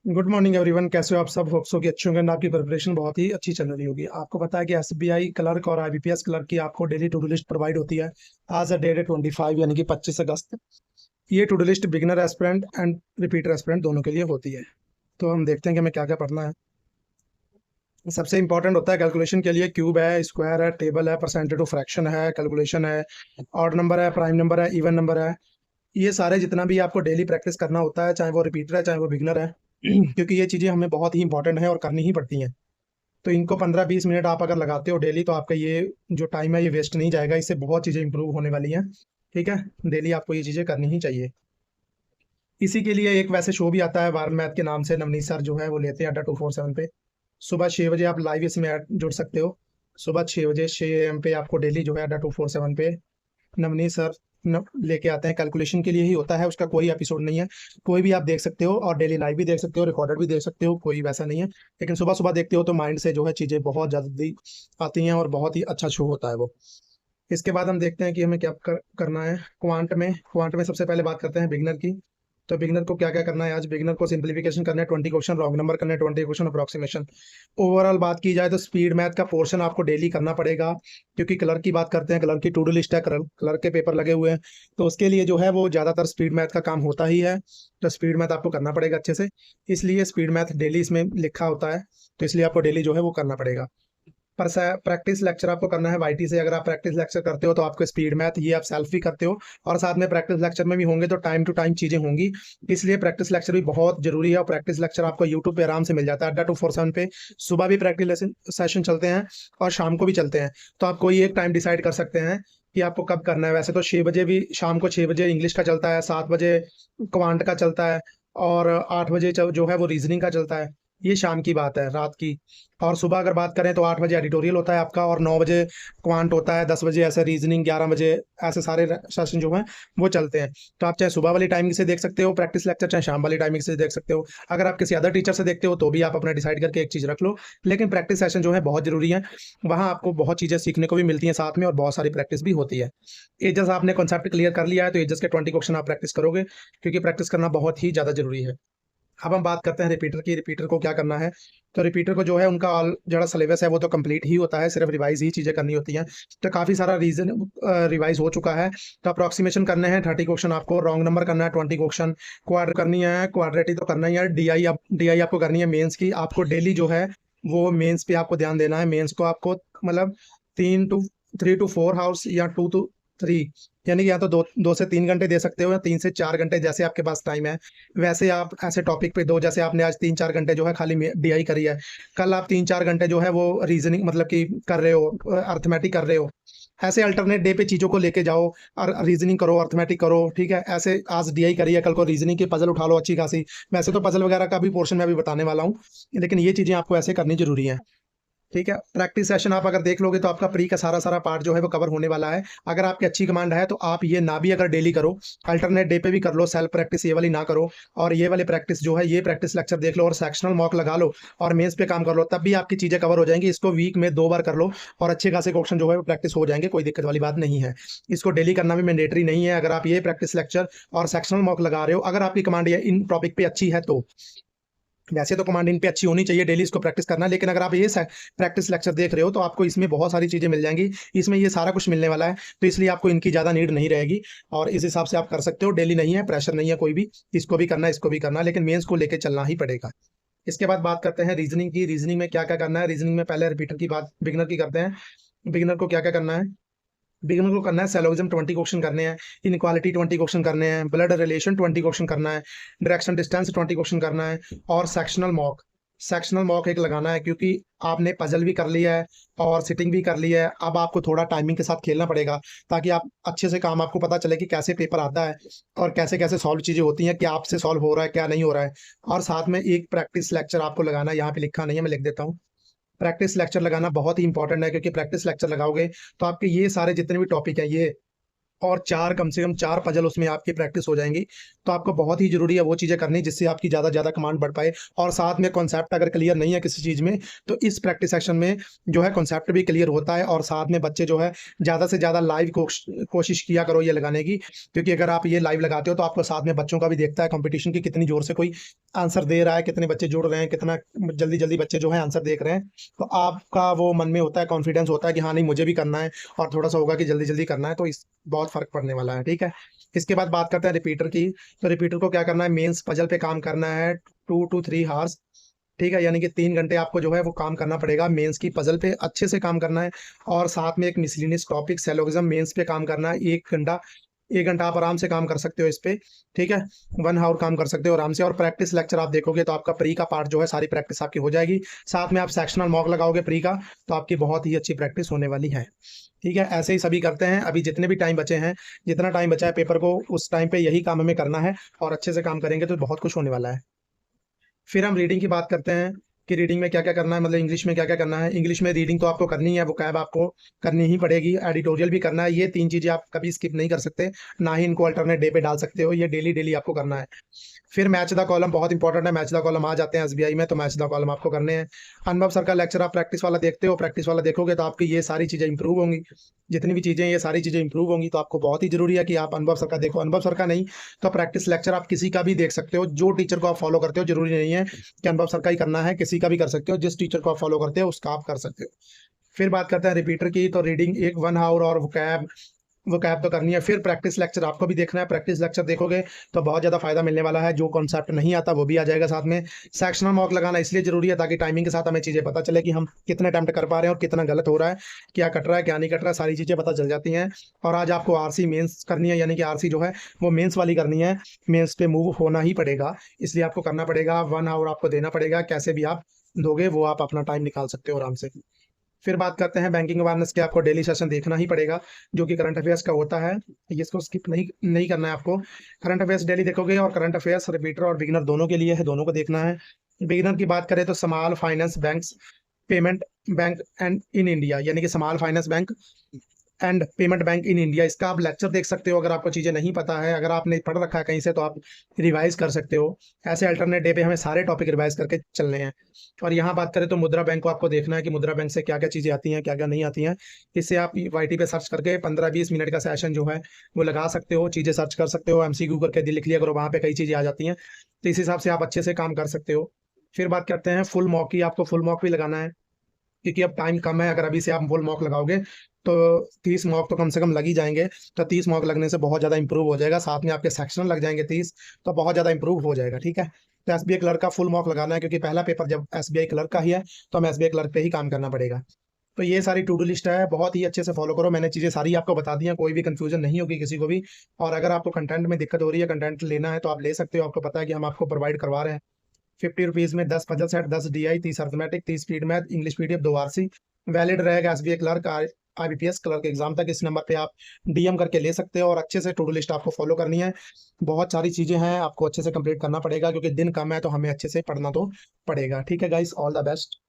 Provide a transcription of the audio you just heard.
Good morning everyone. कैसे हो आप सब? होप सो कि अच्छे होंगे। आपकी प्रिपरेशन बहुत ही अच्छी चल रही होगी। आपको पता है कि एसबीआई क्लर्क और आईबीपीएस क्लर्क की आपको daily to do list provide होती है आज अ डेट 25 यानी कि 25 अगस्त। ये to do list beginner aspirant and repeater aspirant दोनों के लिए होती है। तो हम देखते हैं कि हमें क्या क्या पढ़ना है। सबसे इंपॉर्टेंट होता है कैलकुलेशन के लिए क्यूब है, स्क्वायर है, टेबल है, परसेंटेज ऑफ फ्रैक्शन है, कैलकुलेशन है, ऑड नंबर है, प्राइम नंबर है, इवन नंबर है। ये सारे जितना भी आपको डेली प्रैक्टिस करना होता है, चाहे वो रिपीटर है चाहे वो बिगनर है, क्योंकि ये चीज़ें हमें बहुत ही इंपॉर्टेंट है और करनी ही पड़ती हैं। तो इनको 15-20 मिनट आप अगर लगाते हो डेली तो आपका ये जो टाइम है ये वेस्ट नहीं जाएगा। इससे बहुत चीज़ें इंप्रूव होने वाली हैं। ठीक है, डेली आपको ये चीज़ें करनी ही चाहिए। इसी के लिए एक वैसे शो भी आता है वार्म मैथ के नाम से, नवनीत सर जो है वो लेते हैं अड्डा 247 पे। सुबह 6 बजे आप लाइव इसमें जुड़ सकते हो। सुबह 6 बजे 6 AM पे आपको डेली जो है अड्डा 247 पे नवनीत सर लेके आते हैं। कैलकुलेशन के लिए ही होता है, उसका कोई एपिसोड नहीं है। कोई भी आप देख सकते हो और डेली लाइव भी देख सकते हो, रिकॉर्डेड भी देख सकते हो, कोई वैसा नहीं है। लेकिन सुबह सुबह देखते हो तो माइंड से जो है चीज़ें बहुत जल्दी आती हैं और बहुत ही अच्छा शो होता है वो। इसके बाद हम देखते हैं कि हमें क्या करना है। क्वांट में सबसे पहले बात करते हैं बिगनर की। तो बिगनर को क्या क्या करना है? आज बिगनर को सिंप्लीफिकेशन करना है, 20 क्वेश्चन रॉन्ग नंबर करना है, 20 क्वेश्चन अप्रोक्सीमेशन। ओवरऑल बात की जाए तो स्पीड मैथ का पोर्शन आपको डेली करना पड़ेगा, क्योंकि कलर की बात करते हैं, कलर की टू डू लिस्ट है, कलर के पेपर लगे हुए हैं। तो उसके लिए जो है वो ज़्यादातर स्पीड मैथ का काम होता ही है। तो स्पीड मैथ आपको करना पड़ेगा अच्छे से, इसलिए स्पीड मैथ डेली इसमें लिखा होता है। तो इसलिए आपको डेली जो है वो करना पड़ेगा। पर प्रैक्टिस लेक्चर आपको करना है वाईटी से। अगर आप प्रैक्टिस लेक्चर करते हो तो आपको स्पीड मैथ ये आप सेल्फ भी करते हो, और साथ में प्रैक्टिस लेक्चर में भी होंगे तो टाइम टू टाइम चीज़ें होंगी। इसलिए प्रैक्टिस लेक्चर भी बहुत जरूरी है, और प्रैक्टिस लेक्चर आपको यूट्यूब पे आराम से मिल जाता है अड्डा 247 पे। सुबह भी प्रैक्टिस सेशन चलते हैं और शाम को भी चलते हैं। तो आप कोई एक टाइम डिसाइड कर सकते हैं कि आपको कब करना है। वैसे तो 6 बजे भी, शाम को 6 बजे इंग्लिश का चलता है, 7 बजे क्वांट का चलता है, और 8 बजे जो है वो रीजनिंग का चलता है। ये शाम की बात है, रात की। और सुबह अगर बात करें तो 8 बजे एडिटोरियल होता है आपका, और 9 बजे क्वांट होता है, 10 बजे ऐसे रीजनिंग, 11 बजे ऐसे सारे सेशन जो हैं वो चलते हैं। तो आप चाहे सुबह वाली टाइमिंग से देख सकते हो प्रैक्टिस लेक्चर, चाहे शाम वाली टाइमिंग से देख सकते हो। अगर आप किसी अदर टीचर से देखते हो तो भी आप अपना डिसाइड करके एक चीज़ रख लो। लेकिन प्रैक्टिस सेशन जो है बहुत ज़रूरी है, वहाँ आपको बहुत चीज़ें सीखने को भी मिलती हैं साथ में, और बहुत सारी प्रैक्टिस भी होती है। एजस आपने कॉन्सेप्ट क्लियर कर लिया है तो एजस के 20 क्वेश्चन आप प्रैक्टिस करोगे, क्योंकि प्रैक्टिस करना बहुत ही ज़्यादा ज़रूरी है। अब हम बात करते हैं रिपीटर की। रिपीटर को क्या करना है? तो रिपीटर को जो है उनका ऑल जो सिलेबस है वो तो कंप्लीट ही होता है, सिर्फ रिवाइज ही चीज़ें करनी होती हैं। तो काफ़ी सारा रीजन रिवाइज हो चुका है। तो अप्रोक्सीमेशन करने हैं 30 क्वेश्चन, आपको रॉन्ग नंबर करना है 20 क्वेश्चन, क्वाड्र करनी है, क्वाड्रेटी तो करना ही है, डी आई आपको करनी है मेंस की। आपको डेली जो है वो मेंस पे आपको ध्यान देना है। मेंस को आपको मतलब 3 to 4 हाउस या 2 to 3, यानी कि या तो 2 से 3 घंटे दे सकते हो, या 3 से 4 घंटे, जैसे आपके पास टाइम है वैसे आप ऐसे टॉपिक पे दो। जैसे आपने आज 3-4 घंटे जो है खाली डीआई करी है, कल आप 3-4 घंटे जो है वो रीजनिंग मतलब कि कर रहे हो, अर्थमेटिक कर रहे हो। ऐसे अल्टरनेट डे पे चीज़ों को लेके जाओ, और रीजनिंग करो, अर्थमेटिक करो। ठीक है, ऐसे आज डीआई करी है, कल को रीजनिंग की पजल उठा लो अच्छी खासी। वैसे तो पजल वगैरह का भी पोर्शन मैं अभी बताने वाला हूँ, लेकिन ये चीज़ें आपको ऐसे करनी जरूरी है। ठीक है, प्रैक्टिस सेशन आप अगर देख लोगे तो आपका प्री का सारा सारा पार्ट जो है वो कवर होने वाला है। अगर आपकी अच्छी कमांड है तो आप ये ना भी अगर डेली करो, अल्टरनेट डे पे भी कर लो सेल्फ प्रैक्टिस, ये वाली ना करो। और ये वाली प्रैक्टिस जो है ये प्रैक्टिस लेक्चर देख लो, और सेक्शनल मॉक लगा लो, और मेंस पे काम कर लो, तब भी आपकी चीज़ें कवर हो जाएंगी। इसको वीक में 2 बार कर लो और अच्छे खासे क्वेश्चन जो है वो प्रैक्टिस हो जाएंगे, कोई दिक्कत वाली बात नहीं है। इसको डेली करना भी मैंडेटरी नहीं है। अगर आप ये प्रैक्टिस लेक्चर और सेक्शनल मॉक लगा रहे हो, अगर आपकी कमांड ये इन टॉपिक पे अच्छी है तो, वैसे तो कमांड इन पे अच्छी होनी चाहिए, डेली इसको प्रैक्टिस करना। लेकिन अगर आप ये प्रैक्टिस लेक्चर देख रहे हो तो आपको इसमें बहुत सारी चीज़ें मिल जाएंगी, इसमें ये सारा कुछ मिलने वाला है, तो इसलिए आपको इनकी ज़्यादा नीड नहीं रहेगी। और इस हिसाब से आप कर सकते हो, डेली नहीं है, प्रेशर नहीं है कोई भी। इसको भी करना है, इसको भी करना है, लेकिन मेंस को लेके चलना ही पड़ेगा। इसके बाद बात करते हैं रीजनिंग की। रीजनिंग में क्या क्या करना है? रीजनिंग में पहले रिपीटर की बात, बिगनर की करते हैं। बिगनर को क्या क्या करना है? बिगिनर को करना है सैलोगिज्म 20 क्वेश्चन करने हैं, इनक्वालिटी 20 क्वेश्चन करने हैं, ब्लड रिलेशन 20 क्वेश्चन करना है, डायरेक्शन डिस्टेंस 20 क्वेश्चन करना है, और सेक्शनल मॉक एक लगाना है, क्योंकि आपने पजल भी कर लिया है और सिटिंग भी कर लिया है। अब आपको थोड़ा टाइमिंग के साथ खेलना पड़ेगा, ताकि आप अच्छे से काम, आपको पता चले कि कैसे पेपर आता है और कैसे कैसे सॉल्व चीज़ें होती हैं, क्या आपसे सॉल्व हो रहा है क्या नहीं हो रहा है। और साथ में एक प्रैक्टिस लेक्चर आपको लगाना है, यहाँ पे लिखा नहीं है, मैं लिख देता हूँ। प्रैक्टिस लेक्चर लगाना बहुत ही इंपॉर्टेंट है, क्योंकि प्रैक्टिस लेक्चर लगाओगे तो आपके ये सारे जितने भी टॉपिक हैं, ये और चार कम से कम 4 पजल उसमें आपकी प्रैक्टिस हो जाएंगी। तो आपको बहुत ही जरूरी है वो चीज़ें करनी जिससे आपकी ज़्यादा ज़्यादा कमांड बढ़ पाए। और साथ में कॉन्सेप्ट अगर क्लियर नहीं है किसी चीज़ में, तो इस प्रैक्टिस सेक्शन में जो है कॉन्सेप्ट भी क्लियर होता है। और साथ में बच्चे जो है ज़्यादा से ज़्यादा लाइव कोशिश किया करो ये लगाने की, क्योंकि अगर आप ये लाइव लगाते हो तो आपको साथ में बच्चों का भी देखता है कंपटीशन की कितनी जोर से कोई आंसर दे रहा है, कितने बच्चे जुड़ रहे हैं, कितना जल्दी जल्दी बच्चे जो है आंसर देख रहे हैं। तो आपका वो मन में होता है, कॉन्फिडेंस होता है कि हाँ नहीं मुझे भी करना है, और थोड़ा सा होगा कि जल्दी जल्दी करना है। तो इस बहुत फर्क पड़ने वाला है। ठीक है, इसके बाद बात करते हैं रिपीटर की। तो रिपीटर को क्या करना है, मेंस पजल पे काम करना है 2 to 3 hours। ठीक है, यानी कि 3 घंटे आपको जो है वो काम करना पड़ेगा, मेंस की पजल पे अच्छे से काम करना है। और साथ में एक मिसलिनियस टॉपिक सेलोगिज्म मेंस पे काम करना है 1 घंटा। 1 घंटा आप आराम से काम कर सकते हो इस पे। ठीक है, 1 आवर काम कर सकते हो आराम से। और प्रैक्टिस लेक्चर आप देखोगे तो आपका प्री का पार्ट जो है सारी प्रैक्टिस आपकी हो जाएगी। साथ में आप सेक्शनल मॉक लगाओगे प्री का, तो आपकी बहुत ही अच्छी प्रैक्टिस होने वाली है। ठीक है, ऐसे ही सभी करते हैं। अभी जितने भी टाइम बचे हैं, जितना टाइम बचा है पेपर को, उस टाइम पे यही काम हमें करना है, और अच्छे से काम करेंगे तो बहुत कुछ होने वाला है। फिर हम रीडिंग की बात करते हैं कि रीडिंग में क्या क्या करना है, मतलब इंग्लिश में क्या क्या करना है। इंग्लिश में रीडिंग तो आपको करनी है, वोकैब आपको करनी ही पड़ेगी, एडिटोरियल भी करना है। ये 3 चीज़ें आप कभी स्किप नहीं कर सकते, ना ही इनको अल्टरनेट डे पे डाल सकते हो, ये डेली डेली आपको करना है। फिर मैच द कॉलम बहुत इंपॉर्टेंट है, मैच द कॉलम आ जाते हैं एसबीआई में, तो मैच द कॉलम आपको करने हैं। अनुभव सर का लेक्चर आप प्रैक्टिस वाला देखते हो, प्रैक्टिस वाला देखोगे तो आपकी ये सारी चीज़ें इंप्रूव होंगी। जितनी भी चीज़ें ये सारी चीज़ें इंप्रूव होंगी, तो आपको बहुत ही जरूरी है कि आप अनुभव सर का देखो। अनुभव सर का नहीं तो प्रैक्टिस लेक्चर आप किसी का भी देख सकते हो, जो टीचर को आप फॉलो करते हो। जरूरी नहीं है कि अनुभव सर का ही करना है, किसी का भी कर सकते हो, जिस टीचर को आप फॉलो करते हो उसका आप कर सकते हो। फिर बात करते हैं रिपीटर की। तो रीडिंग एक 1 आवर, और वो कैब तो करनी है। फिर प्रैक्टिस लेक्चर आपको भी देखना है, प्रैक्टिस लेक्चर देखोगे तो बहुत ज़्यादा फायदा मिलने वाला है। जो कॉन्सेप्ट नहीं आता वो भी आ जाएगा साथ में। सेक्शनल मॉक लगाना इसलिए जरूरी है ताकि टाइमिंग के साथ हमें चीज़ें पता चले कि हम कितने अटेम्प्ट कर पा रहे हैं और कितना गलत हो रहा है, क्या कट रहा है क्या नहीं कट रहा है, सारी चीज़ें पता चल जाती हैं। और आज आपको आरसी मेंस करनी है, यानी कि आरसी जो है वो मेंस वाली करनी है। मेंस पे मूव होना ही पड़ेगा, इसलिए आपको करना पड़ेगा। 1 आवर आपको देना पड़ेगा, कैसे भी आप दोगे वो आप अपना टाइम निकाल सकते हो आराम से। फिर बात करते हैं बैंकिंग अवेयरनेस के। आपको डेली सेशन देखना ही पड़ेगा, जो कि करंट अफेयर्स का होता है। इसको स्किप नहीं नहीं करना है आपको। करंट अफेयर्स डेली देखोगे, और करंट अफेयर्स रिपीटर और बिगिनर दोनों के लिए है, दोनों को देखना है। बिगिनर की बात करें तो small finance banks payment bank and in India, यानी कि small finance bank and payment bank in India, इसका आप लेक्चर देख सकते हो। अगर आपको चीज़ें नहीं पता है, अगर आपने पढ़ रखा है कहीं से, तो आप रिवाइज कर सकते हो। ऐसे अल्टरनेट डे पे हमें सारे टॉपिक रिवाइज करके चलने हैं। और यहाँ बात करें तो मुद्रा बैंक को आपको देखना है कि मुद्रा बैंक से क्या क्या चीज़ें आती हैं क्या क्या नहीं आती हैं। इससे आप वाईटी पे सर्च करके 15-20 मिनट का सेशन जो है वो लगा सकते हो, चीज़ें सर्च कर सकते हो, एमसीक्यू करके लिख लिया करो, वहाँ पे कई चीज़ें आ जाती हैं। तो इस हिसाब से आप अच्छे से काम कर सकते हो। फिर बात करते हैं फुल मॉक की। आपको फुल मॉक भी लगाना है, क्योंकि अब टाइम कम है। अगर अभी से आप फुल मॉक लगाओगे तो 30 मॉक तो कम से कम लग ही जाएंगे। तो 30 मॉक लगने से बहुत ज़्यादा इंप्रूव हो जाएगा, साथ में आपके सेक्शन लग जाएंगे 30, तो बहुत ज़्यादा इंप्रूव हो जाएगा। ठीक है, तो एसबीआई क्लर्क का फुल मॉक लगाना है, क्योंकि पहला पेपर जब एसबीआई क्लर्क का ही है तो हमें एसबीआई क्लर्क पे ही काम करना पड़ेगा। तो ये सारी टू डू लिस्ट है, बहुत ही अच्छे से फॉलो करो। मैंने चीज़ें सारी आपको बता दी हैं, कोई भी कंफ्यूजन नहीं होगी किसी को भी। और अगर आपको कंटेंट में दिक्कत हो रही है, कंटेंट लेना है तो आप ले सकते हो। आपको पता है कि हम आपको प्रोवाइड करवा रहे हैं 50 रुपीज़ में 10 puzzle set, 10 DI, 30 arithmetic, 30 speed math, English PDF, 2 RC. Valid रहेगा SBI clerk IBPS clerk exam तक। इस नंबर पे आप डीएम करके ले सकते हो, और अच्छे से टू डू लिस्ट आपको फॉलो करनी है। बहुत सारी चीज़ें हैं, आपको अच्छे से कंप्लीट करना पड़ेगा, क्योंकि दिन कम है तो हमें अच्छे से पढ़ना तो पड़ेगा। ठीक है गाइस, ऑल द बेस्ट।